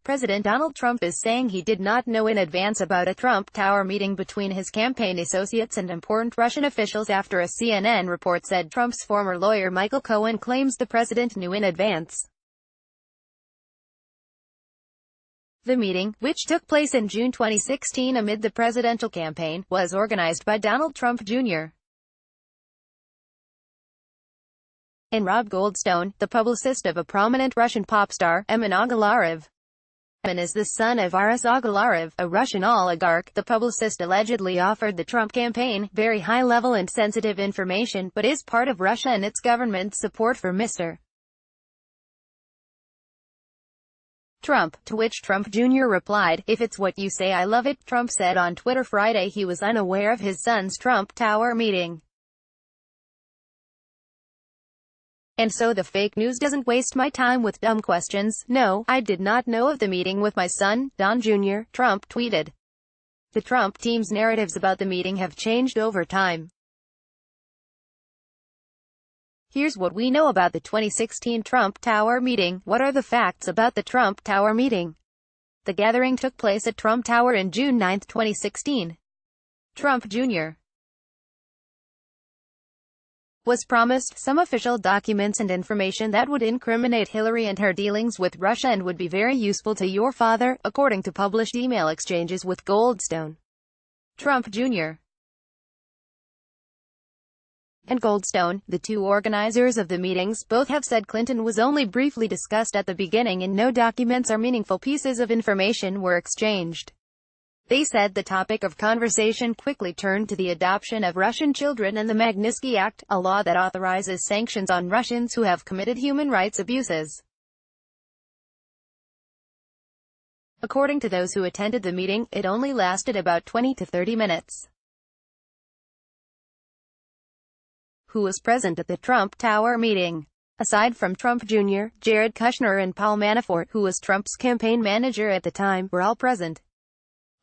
President Donald Trump is saying he did not know in advance about a Trump Tower meeting between his campaign associates and important Russian officials after a CNN report said Trump's former lawyer Michael Cohen claims the president knew in advance. The meeting, which took place in June 2016 amid the presidential campaign, was organized by Donald Trump Jr. and Rob Goldstone, the publicist of a prominent Russian pop star, Emin Agalarev. Emin is the son of Aras Agalarev, a Russian oligarch. The publicist allegedly offered the Trump campaign very high-level and sensitive information, but is part of Russia and its government's support for Mr. Trump, to which Trump Jr. replied, "If it's what you say, I love it." Trump said on Twitter Friday he was unaware of his son's Trump Tower meeting. And so the fake news doesn't waste my time with dumb questions. No, I did not know of the meeting with my son, Don Jr., Trump tweeted. The Trump team's narratives about the meeting have changed over time. Here's what we know about the 2016 Trump Tower meeting. What are the facts about the Trump Tower meeting? The gathering took place at Trump Tower in June 9, 2016. Trump Jr. was promised some official documents and information that would incriminate Hillary and her dealings with Russia and would be very useful to your father, according to published email exchanges with Goldstone. Trump Jr. and Goldstone, the two organizers of the meetings, both have said Clinton was only briefly discussed at the beginning and no documents or meaningful pieces of information were exchanged. They said the topic of conversation quickly turned to the adoption of Russian children and the Magnitsky Act, a law that authorizes sanctions on Russians who have committed human rights abuses. According to those who attended the meeting, it only lasted about 20 to 30 minutes. Who was present at the Trump Tower meeting? Aside from Trump Jr., Jared Kushner and Paul Manafort, who was Trump's campaign manager at the time, were all present.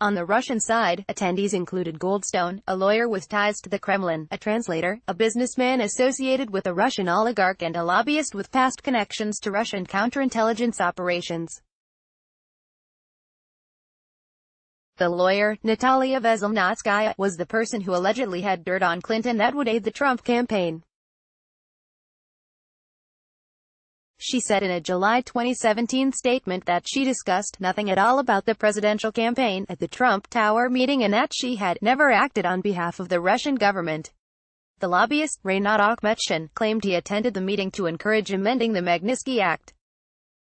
On the Russian side, attendees included Goldstone, a lawyer with ties to the Kremlin, a translator, a businessman associated with a Russian oligarch and a lobbyist with past connections to Russian counterintelligence operations. The lawyer, Natalia Veselnitskaya, was the person who allegedly had dirt on Clinton that would aid the Trump campaign. She said in a July 2017 statement that she discussed nothing at all about the presidential campaign at the Trump Tower meeting and that she had never acted on behalf of the Russian government. The lobbyist, Reynat Akhmetshin, claimed he attended the meeting to encourage amending the Magnitsky Act.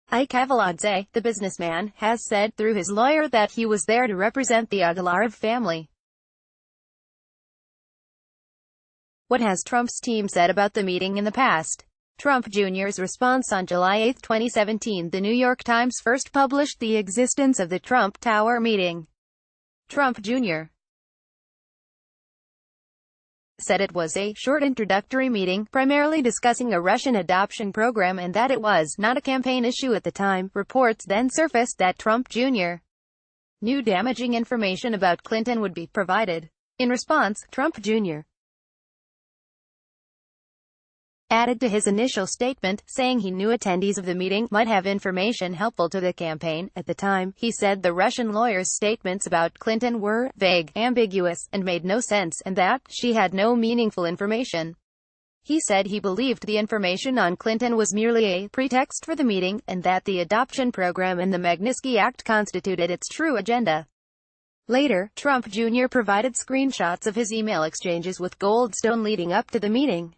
Ike Avaladze, the businessman, has said through his lawyer that he was there to represent the Agalarev family. What has Trump's team said about the meeting in the past? Trump Jr.'s response on July 8, 2017. The New York Times first published the existence of the Trump Tower meeting. Trump Jr. said it was a short introductory meeting, primarily discussing a Russian adoption program and that it was not a campaign issue at the time. Reports then surfaced that Trump Jr. knew damaging information about Clinton would be provided. In response, Trump Jr. added to his initial statement, saying he knew attendees of the meeting might have information helpful to the campaign. At the time, he said the Russian lawyer's statements about Clinton were vague, ambiguous, and made no sense, and that she had no meaningful information. He said he believed the information on Clinton was merely a pretext for the meeting, and that the adoption program and the Magnitsky Act constituted its true agenda. Later, Trump Jr. provided screenshots of his email exchanges with Goldstone leading up to the meeting.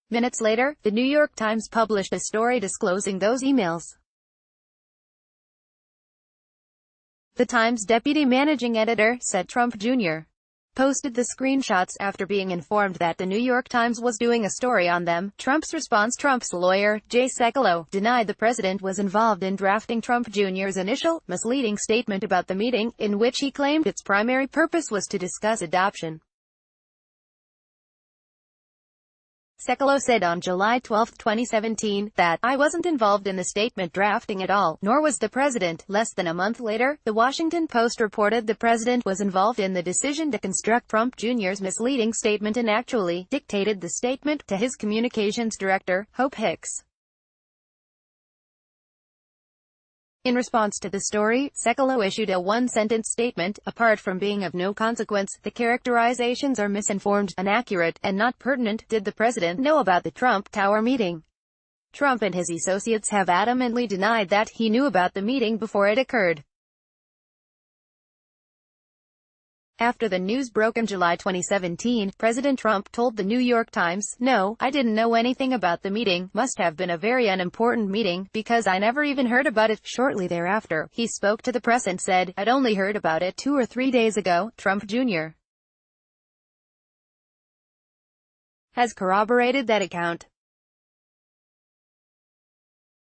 Minutes later, the New York Times published a story disclosing those emails. The Times deputy managing editor said Trump Jr. posted the screenshots after being informed that the New York Times was doing a story on them. Trump's response: Trump's lawyer, Jay Sekulow, denied the president was involved in drafting Trump Jr.'s initial, misleading statement about the meeting, in which he claimed its primary purpose was to discuss adoption. Sekulow said on July 12, 2017, that, "I wasn't involved in the statement drafting at all, nor was the president." Less than a month later, The Washington Post reported the president was involved in the decision to construct Trump Jr.'s misleading statement and actually dictated the statement to his communications director, Hope Hicks. In response to the story, Sekulow issued a one-sentence statement: "Apart from being of no consequence, the characterizations are misinformed, inaccurate, and not pertinent. Did the president know about the Trump Tower meeting?" Trump and his associates have adamantly denied that he knew about the meeting before it occurred. After the news broke in July 2017, President Trump told the New York Times, "No, I didn't know anything about the meeting. Must have been a very unimportant meeting, because I never even heard about it." Shortly thereafter, he spoke to the press and said, "I'd only heard about it 2 or 3 days ago." Trump Jr. has corroborated that account.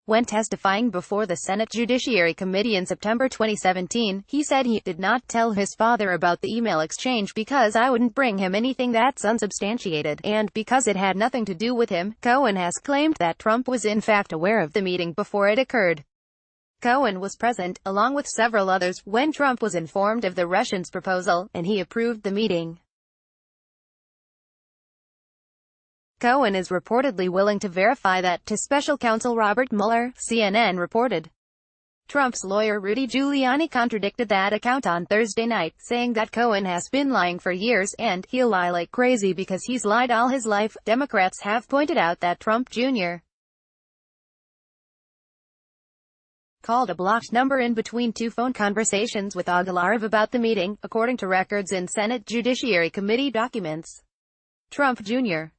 When testifying before the Senate Judiciary Committee in September 2017, he said he did not tell his father about the email exchange because I wouldn't bring him anything that's unsubstantiated, and because it had nothing to do with him. Cohen has claimed that Trump was in fact aware of the meeting before it occurred. Cohen was present, along with several others, when Trump was informed of the Russians' proposal, and he approved the meeting. Cohen is reportedly willing to verify that to special counsel Robert Mueller, CNN reported. Trump's lawyer Rudy Giuliani contradicted that account on Thursday night, saying that Cohen has been lying for years, and he'll lie like crazy because he's lied all his life. Democrats have pointed out that Trump Jr. called a blocked number in between 2 phone conversations with Agalarov about the meeting, according to records in Senate Judiciary Committee documents. Trump Jr.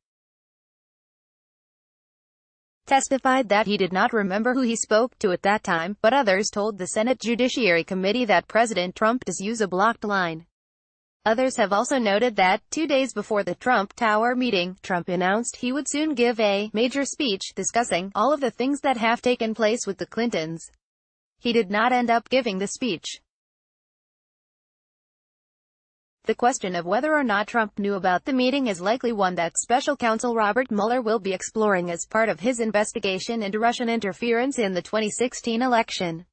testified that he did not remember who he spoke to at that time, but others told the Senate Judiciary Committee that President Trump does use a blocked line. Others have also noted that, 2 days before the Trump Tower meeting, Trump announced he would soon give a major speech discussing all of the things that have taken place with the Clintons. He did not end up giving the speech. The question of whether or not Trump knew about the meeting is likely one that special counsel Robert Mueller will be exploring as part of his investigation into Russian interference in the 2016 election.